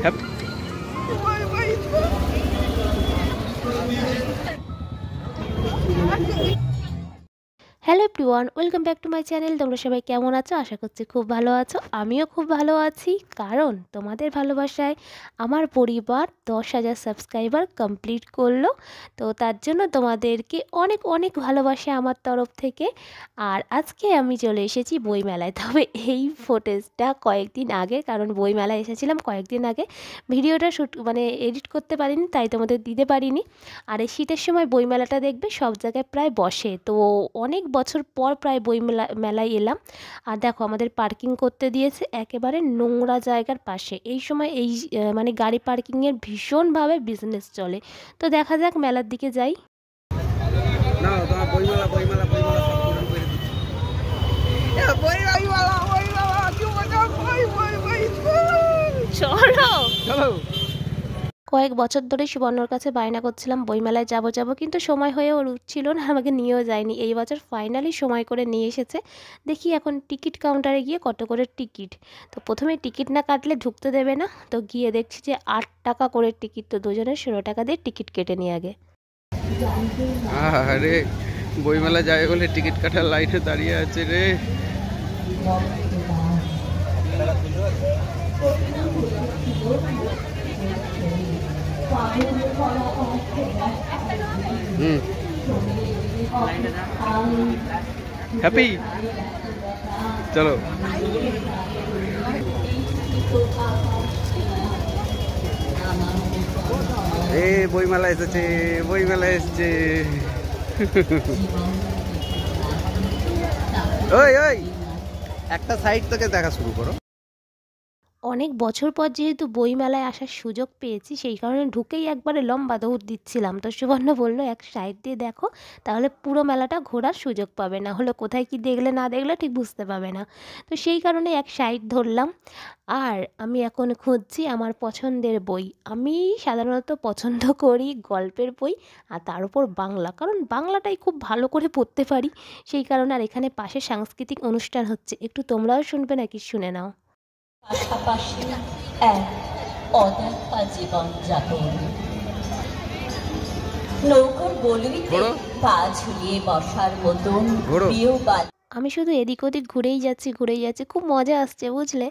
Happy hello everyone, welcome back to my channel. তোমরা সবাই কেমন আছো? আশা করছি খুব ভালো আছো। আমিও খুব ভালো আছি, কারণ তোমাদের ভালোবাসায় আমার পরিবার 10,000 সাবস্ক্রাইবার কমপ্লিট করলো। তো তার জন্য তোমাদেরকে অনেক অনেক ভালোবাসা আমার তরফ থেকে। আর আজকে আমি চলে এসেছি বইমেলায়। তবে এই ফুটেজটা কয়েকদিন আগে, কারণ বইমেলায় এসেছিলাম কয়েকদিন আগে। ভিডিওটা এডিট করতে পারিনি, তাই তোমাদের দিতে পারিনি। আর এই শীতের সময় বইমেলাটা দেখবে সব জায়গায় প্রায় বসে, তো অনেক বছর পর প্রায় মেলায় এলাম। আর দেখো, আমাদের পার্কিং করতে দিয়েছে একেবারে নোংরা জায়গার পাশে। এই সময় গাড়ি পার্কিংয়ের ভীষণভাবে বিজনেস চলে। তো দেখা যাক, মেলার দিকে যাই। না তোমার বইমেলা বইমেলা বইমেলা সব পূরণ করে দিচ্ছি। চলো চলো। কয়েক বছর ধরে সুবর্ণর কাছে বায়না করছিলাম বইমেলায় যাব যাব, কিন্তু সময় হয়ে ওর উঠছিল না, আমাকে নিয়েও যায়নি। এই বছর ফাইনালি সময় করে নিয়ে এসেছে। দেখি এখন টিকিট কাউন্টারে গিয়ে কত করে টিকিট। তো প্রথমে টিকিট না কাটলে ঢুকতে দেবে না, তো গিয়ে দেখছি যে 8 টাকা করে টিকিট। তো দুজনের 16 টাকা দিয়ে টিকিট কেটে নিয়ে আগে। আরে বইমেলা যাবে বলে টিকিট কাটার লাইনে দাঁড়িয়ে আছে রে। হ্যাপি চলো। বইমেলা এসেছে, বইমেলা এসেছে। ওই ওই একটা সাইড থেকে দেখা শুরু করো। অনেক বছর পর যেহেতু বইমেলায় আসার সুযোগ পেয়েছি, সেই কারণে ঢুকেই একবারে লম্বা দৌড় দিচ্ছিলাম। তো সুবর্ণ বলল এক সাইড দিয়ে দেখো, তাহলে পুরো মেলাটা ঘোরার সুযোগ পাবে, না হলে কোথায় কি দেখলে না দেখলে ঠিক বুঝতে পাবে না। তো সেই কারণে এক সাইড ধরলাম। আর আমি এখন খুঁজছি আমার পছন্দের বই। আমি সাধারণত পছন্দ করি গল্পের বই, আর তার উপর বাংলা, কারণ বাংলাটাই খুব ভালো করে পড়তে পারি। সেই কারণে। আর এখানে পাশে সাংস্কৃতিক অনুষ্ঠান হচ্ছে, একটু তোমরাও শুনবে নাকি? শুনে নাও। পাশাপাশি এক অদেখা জীবন যাপন, নৌকার গলিতে পা ঝুলিয়ে বসার মতন প্রিয় আমি শুধু এদিক ওদিক ঘুরেই যাচ্ছি। খুব মজা আসছে, বুঝলে?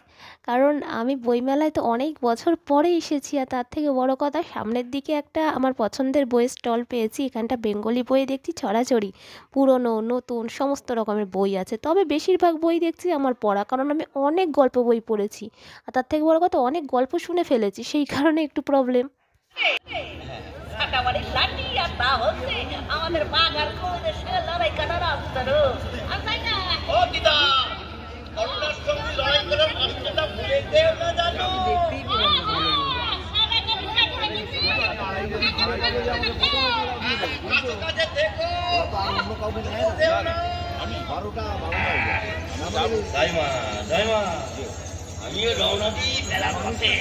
কারণ আমি বইমেলায় তো অনেক বছর পরে এসেছি, আর তার থেকে বড় কথা, সামনের দিকে একটা আমার পছন্দের বইয়ের স্টল পেয়েছি। এখানটা বেঙ্গলি বই দেখছি ছড়াছড়ি, পুরনো নতুন সমস্ত রকমের বই আছে। তবে বেশিরভাগ বই দেখছি আমার পড়া, কারণ আমি অনেক গল্প বই পড়েছি। আর তার থেকে বড় কথা, অনেক গল্প শুনে ফেলেছি, সেই কারণে একটু প্রবলেম। আমাদের বাঘার কোদের সঙ্গে লড়াই কাটার আসতো। ও দিদা, করোনার সঙ্গে লড়াই করার কষ্টটা ভুলে যেও না, জানো? কাছে দেখো, আমি 12টা আমিও রওনা দিই মেলার পথে।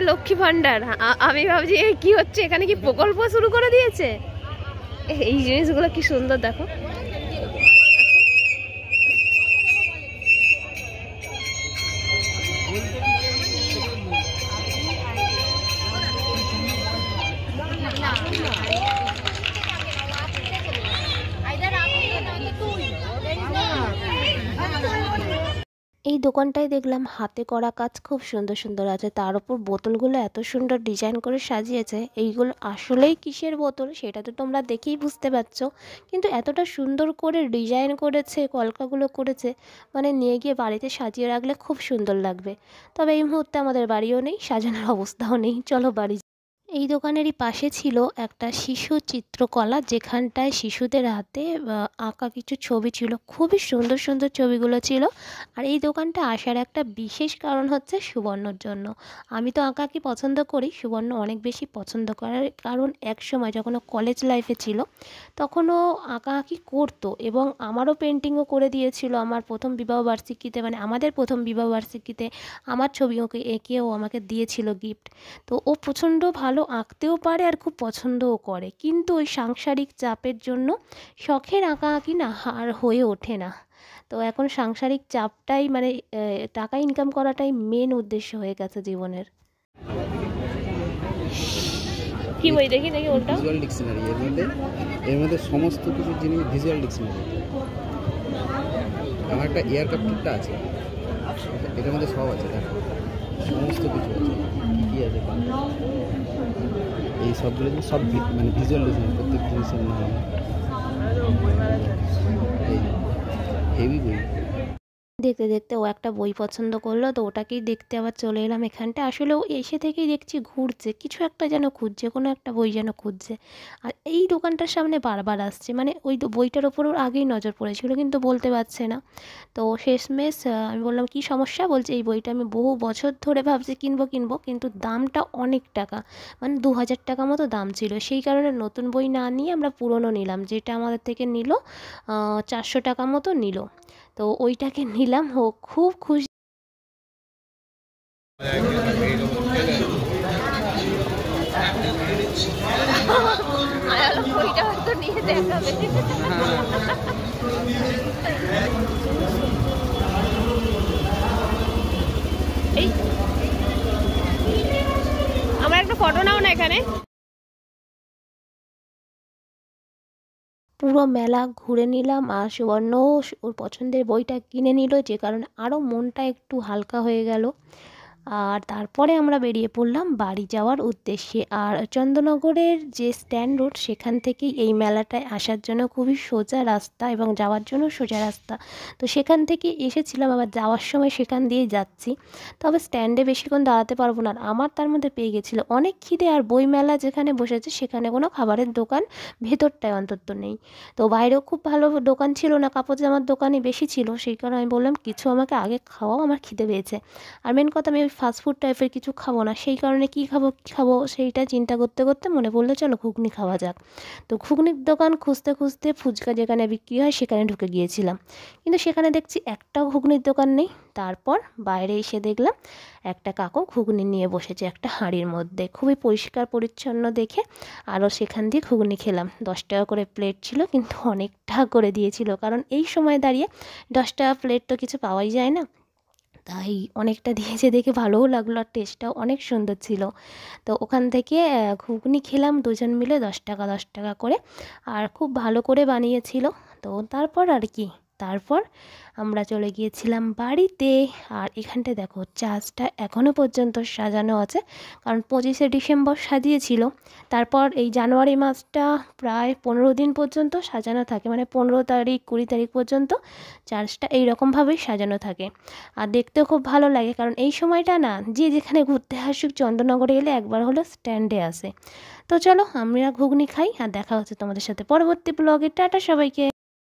লক্ষ্মী ভান্ডার, আমি ভাবছি কি হচ্ছে এখানে, কি প্রকল্প শুরু করে দিয়েছে? এই জিনিসগুলো কি সুন্দর দেখো। এই দোকানটায় দেখলাম হাতে করা কাজ খুব সুন্দর সুন্দর আছে, তার উপর বোতলগুলো এত সুন্দর ডিজাইন করে সাজিয়েছে। এইগুলো আসলেই কিসের বোতল সেটা তো তোমরা দেখেই বুঝতে পারছো, কিন্তু এতটা সুন্দর করে ডিজাইন করেছে, কলকাগুলো করেছে, মানে নিয়ে গিয়ে বাড়িতে সাজিয়ে রাখলে খুব সুন্দর লাগবে। তবে এই মুহূর্তে আমাদের বাড়িও নেই, সাজানোর অবস্থাও নেই, চলো বাড়ি। এই দোকানেরই পাশে ছিল একটা শিশু চিত্রকলা, যেখানটায় শিশুদের হাতে আঁকা কিছু ছবি ছিল, খুবই সুন্দর সুন্দর ছবিগুলো ছিল। আর এই দোকানটা আসার একটা বিশেষ কারণ হচ্ছে সুবর্ণর জন্য। আমি তো আঁকাআঁকি পছন্দ করি, সুবর্ণ অনেক বেশি পছন্দ করার কারণ এক সময় যখন ও কলেজ লাইফে ছিল তখন ও আঁকাআঁকি করতো, এবং আমারও পেন্টিংও করে দিয়েছিল আমার প্রথম বিবাহবার্ষিকীতে, মানে আমাদের প্রথম বিবাহবার্ষিকীতে আমার ছবি ওকে এঁকে ও আমাকে দিয়েছিল গিফট। তো ও প্রচণ্ড ভালো আঁকতেও পারে আর খুব পছন্দও করে, কিন্তু ওই সাংসারিক চাপের জন্য শখের আঁকাআঁকি না আর হয়ে ওঠে না। তো এখন সাংসারিক চাপটাই মানে টাকা ইনকাম করাটাই মেন উদ্দেশ্য হয়ে গেছে জীবনের। কি বই দেখি দেখি ওটা ভিজুয়াল ডিকশনারি, এর মধ্যে সমস্ত কিছু জিনিস ভিজুয়াল ডিকশনারি। আমার একটা এয়ারক্রাফ্টটা আছে, এটার মধ্যে সব আছে, দেখো সমস্ত কিছু আছে, কী আছে এই সবগুলো সব মানে ভিজুয়াল ডিকশনারি, প্রত্যেক জিনিসের নাম। এই হেভি বই। দেখতে দেখতে ও একটা বই পছন্দ করলো, তো ওটাকেই দেখতে আবার চলে এলাম এখানটা। আসলে ও এসে থেকেই দেখছি ঘুরছে, কিছু একটা যেন খুঁজছে, কোনো একটা বই যেন খুঁজছে। আর এই দোকানটার সামনে বারবার আসছে, মানে ওই বইটার ওপর ওর আগেই নজর পড়েছিল কিন্তু বলতে পারছে না। তো শেষমেশ আমি বললাম কী সমস্যা, বলছে এই বইটা আমি বহু বছর ধরে ভাবছি কিনবো কিন্তু দামটা অনেক টাকা, মানে 2000 টাকা মতো দাম ছিল। সেই কারণে নতুন বই না নিয়ে আমরা পুরনো নিলাম, যেটা আমাদের থেকে নিল 400 টাকা মতো নিল। তো ওইটাকে নিলাম, ও খুব খুশি। বইটা হয়তো নিয়ে দেখাবে। এই আমার একটা ফটো নাও না এখানে। পুরো মেলা ঘুরে নিলাম আর সুবর্ণ ওর পছন্দের বইটা কিনে নিল, যে কারণে আরও মনটা একটু হালকা হয়ে গেল। আর তারপরে আমরা বেরিয়ে পড়লাম বাড়ি যাওয়ার উদ্দেশ্যে। আর চন্দননগরের যে স্ট্যান্ড রোড, সেখান থেকেই এই মেলাটায় আসার জন্য খুবই সোজা রাস্তা এবং যাওয়ার জন্য সোজা রাস্তা। তো সেখান থেকে এসেছিলাম, আবার যাওয়ার সময় সেখান দিয়েই যাচ্ছি। তবে স্ট্যান্ডে বেশিক্ষণ দাঁড়াতে পারবো না, আর আমার তার মধ্যে পেয়ে গেছিলো অনেক খিদে। আর বই মেলা যেখানে বসেছে সেখানে কোনো খাবারের দোকান ভেতরটায় অন্তত নেই। তো বাইরেও খুব ভালো দোকান ছিল না, কাপড় জামার দোকানই বেশি ছিল। সেই কারণে আমি বললাম কিছু আমাকে আগে খাওয়াও, আমার খিদে পেয়েছে। আর মেন কথা, আমি ফাস্টফুড টাইপের কিছু খাবো না। সেই কারণে কী খাবো সেইটা চিন্তা করতে করতে মনে পড়লো চলো ঘুগনি খাওয়া যাক। তো ঘুগনির দোকান খুঁজতে খুঁজতে ফুচকা যেখানে বিক্রি হয় সেখানে ঢুকে গিয়েছিলাম, কিন্তু সেখানে দেখছি একটাও ঘুগনির দোকান নেই। তারপর বাইরে এসে দেখলাম একটা কাকু ঘুগনি নিয়ে বসেছে একটা হাঁড়ির মধ্যে, খুবই পরিষ্কার পরিচ্ছন্ন দেখে। আরও সেখান দিয়ে ঘুগনি খেলাম। 10 টাকা করে প্লেট ছিল, কিন্তু অনেকটা করে দিয়েছিল, কারণ এই সময় দাঁড়িয়ে 10 টাকা প্লেট তো কিছু পাওয়াই যায় না। তাই অনেকটা দিয়েছে দেখে ভালোও লাগলো, আর টেস্টটাও অনেক সুন্দর ছিল। তো ওখান থেকে ঘুগনি খেলাম দুজন মিলে 10 টাকা করে, আর খুব ভালো করে বানিয়েছিল। তো তারপর আর কি, তারপর আমরা চলে গিয়েছিলাম বাড়িতে। আর এখানটায় দেখো চার্চটা এখনও পর্যন্ত সাজানো আছে, কারণ 25শে ডিসেম্বর সাজিয়েছিল। তারপর এই জানুয়ারি মাসটা প্রায় 15 দিন পর্যন্ত সাজানো থাকে, মানে 15 তারিখ 20 তারিখ পর্যন্ত চার্চটা এইরকমভাবেই সাজানো থাকে। আর দেখতেও খুব ভালো লাগে, কারণ এই সময়টা না যে যেখানে ঘুরতে আসুক চন্দননগরে এলে একবার হলো স্ট্যান্ডে আসে। তো চলো আমরা ঘুগনি খাই, আর দেখা হচ্ছে তোমাদের সাথে পরবর্তী ব্লগে। টাটা সবাইকে।